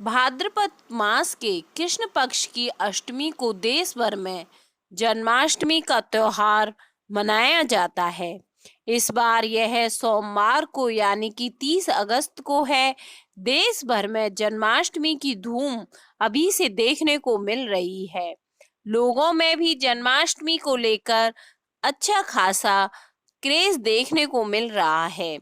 भाद्रपद मास के कृष्ण पक्ष की अष्टमी को देश भर में जन्माष्टमी का त्योहार मनाया जाता है। इस बार यह सोमवार को यानी कि 30 अगस्त को है। देश भर में जन्माष्टमी की धूम अभी से देखने को मिल रही है। लोगों में भी जन्माष्टमी को लेकर अच्छा खासा क्रेज देखने को मिल रहा है।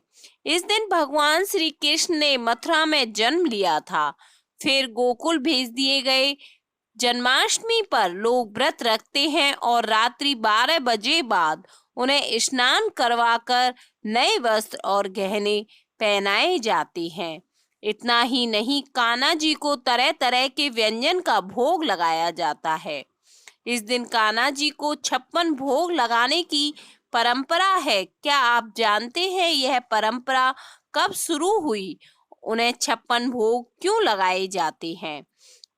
इस दिन भगवान श्री कृष्ण ने मथुरा में जन्म लिया था, फिर गोकुल भेज दिए गए। जन्माष्टमी पर लोग व्रत रखते हैं और रात्रि 12 बजे बाद उन्हें स्नान करवाकर नए वस्त्र और गहने पहनाए जाते हैं। इतना ही नहीं, कान्हा जी को तरह तरह के व्यंजन का भोग लगाया जाता है। इस दिन कान्हा जी को 56 भोग लगाने की परंपरा है। क्या आप जानते हैं यह परंपरा कब शुरू हुई? उन्हें 56 भोग क्यों लगाए जाते हैं?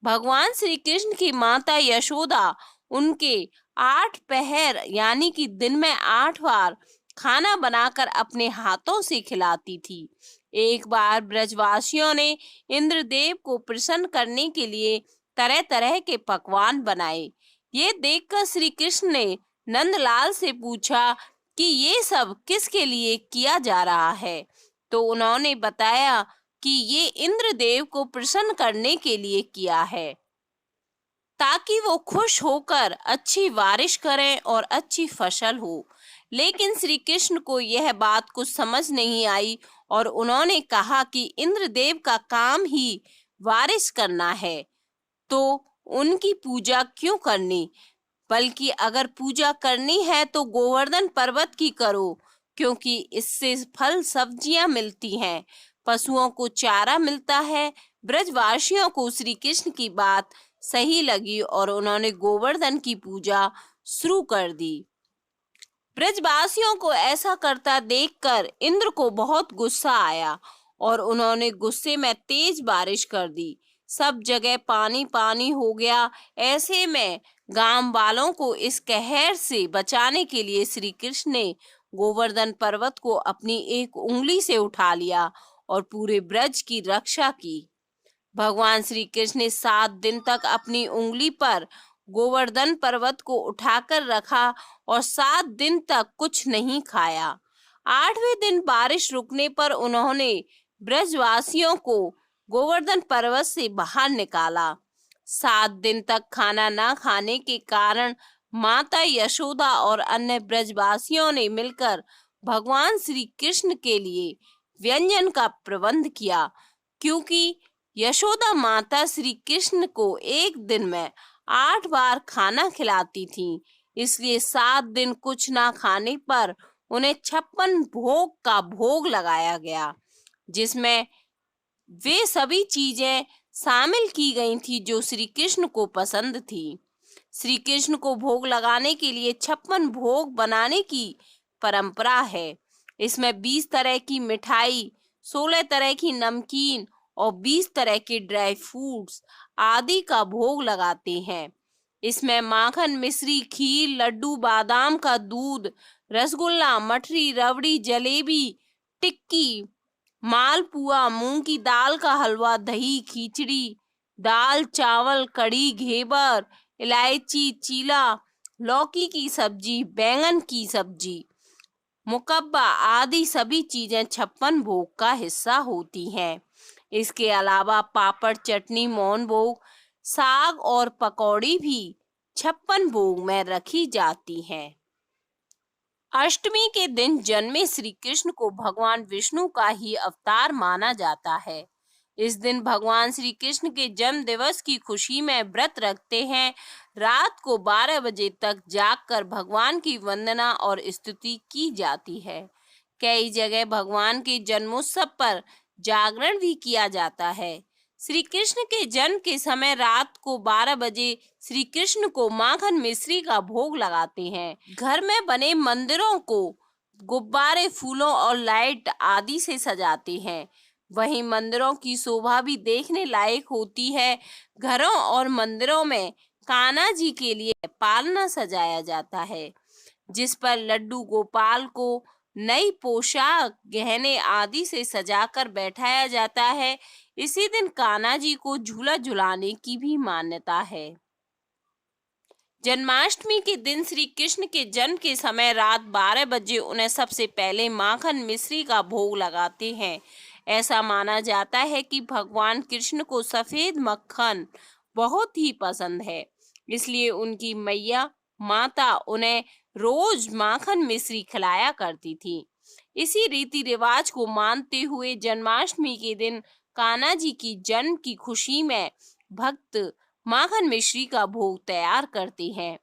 भगवान श्री कृष्ण की माता यशोदा उनके 8 पहर यानी कि दिन में 8 बार खाना बनाकर अपने हाथों से खिलाती थी। एक बार ब्रजवासियों ने इंद्रदेव को प्रसन्न करने के लिए तरह तरह के पकवान बनाए। ये देखकर श्री कृष्ण ने नंदलाल से पूछा कि ये सब किसके लिए किया जा रहा है। तो उन्होंने बताया कि ये इंद्रदेव को प्रसन्न करने के लिए किया है, ताकि वो खुश होकर अच्छी बारिश करें और अच्छी फसल हो। लेकिन श्री कृष्ण को यह बात कुछ समझ नहीं आई और उन्होंने कहा कि इंद्रदेव का काम ही बारिश करना है, तो उनकी पूजा क्यों करनी? बल्कि अगर पूजा करनी है तो गोवर्धन पर्वत की करो, क्योंकि इससे फल सब्जियां मिलती हैं, पशुओं को चारा मिलता है। ब्रजवासियों को श्री कृष्ण की बात सही लगी और उन्होंने गोवर्धन की पूजा शुरू कर दी। ब्रजवासियों को ऐसा करता देखकर इंद्र को बहुत गुस्सा आया और उन्होंने गुस्से में तेज बारिश कर दी। सब जगह पानी पानी हो गया। ऐसे में गांव वालों को इस कहर से बचाने के लिए श्री कृष्ण ने गोवर्धन पर्वत को अपनी एक उंगली से उठा लिया और पूरे ब्रज की रक्षा की। भगवान श्री कृष्ण ने 7 दिन तक अपनी उंगली पर गोवर्धन पर्वत को उठाकर रखा और 7 दिन तक कुछ नहीं खाया। 8वें दिन बारिश रुकने पर उन्होंने ब्रजवासियों को गोवर्धन पर्वत से बाहर निकाला। 7 दिन तक खाना न खाने के कारण माता यशोदा और अन्य ब्रजवासियों ने मिलकर भगवान श्री कृष्ण के लिए व्यंजन का प्रबंध किया। क्योंकि यशोदा माता श्री कृष्ण को एक दिन में 8 बार खाना खिलाती थी, इसलिए 7 दिन कुछ ना खाने पर उन्हें 56 भोग का भोग लगाया गया, जिसमें वे सभी चीजें शामिल की गई थी जो श्री कृष्ण को पसंद थी। श्री कृष्ण को भोग लगाने के लिए 56 भोग बनाने की परंपरा है। इसमें 20 तरह की मिठाई, 16 तरह की नमकीन और 20 तरह के ड्राई फ्रूट्स आदि का भोग लगाते हैं। इसमें माखन, मिश्री, खीर, लड्डू, बादाम का दूध, रसगुल्ला, मठरी, रबड़ी, जलेबी, टिक्की, मालपुआ, मूंग की दाल का हलवा, दही, खिचड़ी, दाल चावल, कढ़ी, घेवर, इलायची, चीला, लौकी की सब्जी, बैंगन की सब्जी, मुकब्बा आदि सभी चीजें 56 भोग का हिस्सा होती हैं। इसके अलावा पापड़, चटनी, मोहन भोग, साग और पकौड़ी भी 56 भोग में रखी जाती हैं। अष्टमी के दिन जन्मे श्री कृष्ण को भगवान विष्णु का ही अवतार माना जाता है। इस दिन भगवान श्री कृष्ण के जन्म दिवस की खुशी में व्रत रखते हैं। रात को 12 बजे तक जागकर भगवान की वंदना और स्तुति की जाती है। कई जगह भगवान के जन्मोत्सव पर जागरण भी किया जाता है। श्री कृष्ण के जन्म के समय रात को 12 बजे श्री कृष्ण को माखन मिश्री का भोग लगाते हैं। घर में बने मंदिरों को गुब्बारे, फूलों और लाइट आदि से सजाते हैं। वहीं मंदिरों की शोभा भी देखने लायक होती है। घरों और मंदिरों में कान्हा जी के लिए पालना सजाया जाता है, जिस पर लड्डू गोपाल को नई पोशाक, गहने आदि से सजाकर बैठाया जाता है। इसी दिन कान्हा जी को झूला झुलाने की भी मान्यता है। जन्माष्टमी के दिन श्री कृष्ण के जन्म के समय रात 12 बजे उन्हें सबसे पहले माखन मिश्री का भोग लगाते हैं। ऐसा माना जाता है कि भगवान कृष्ण को सफेद मक्खन बहुत ही पसंद है, इसलिए उनकी मैया माता उन्हें रोज माखन मिश्री खिलाया करती थी। इसी रीति रिवाज को मानते हुए जन्माष्टमी के दिन कान्हा जी की जन्म की खुशी में भक्त माखन मिश्री का भोग तैयार करते हैं।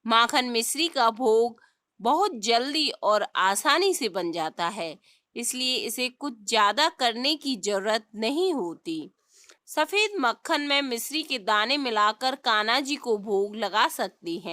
माखन मिश्री का भोग बहुत जल्दी और आसानी से बन जाता है, इसलिए इसे कुछ ज्यादा करने की जरूरत नहीं होती। सफेद मक्खन में मिश्री के दाने मिलाकर कान्हा जी को भोग लगा सकती हैं।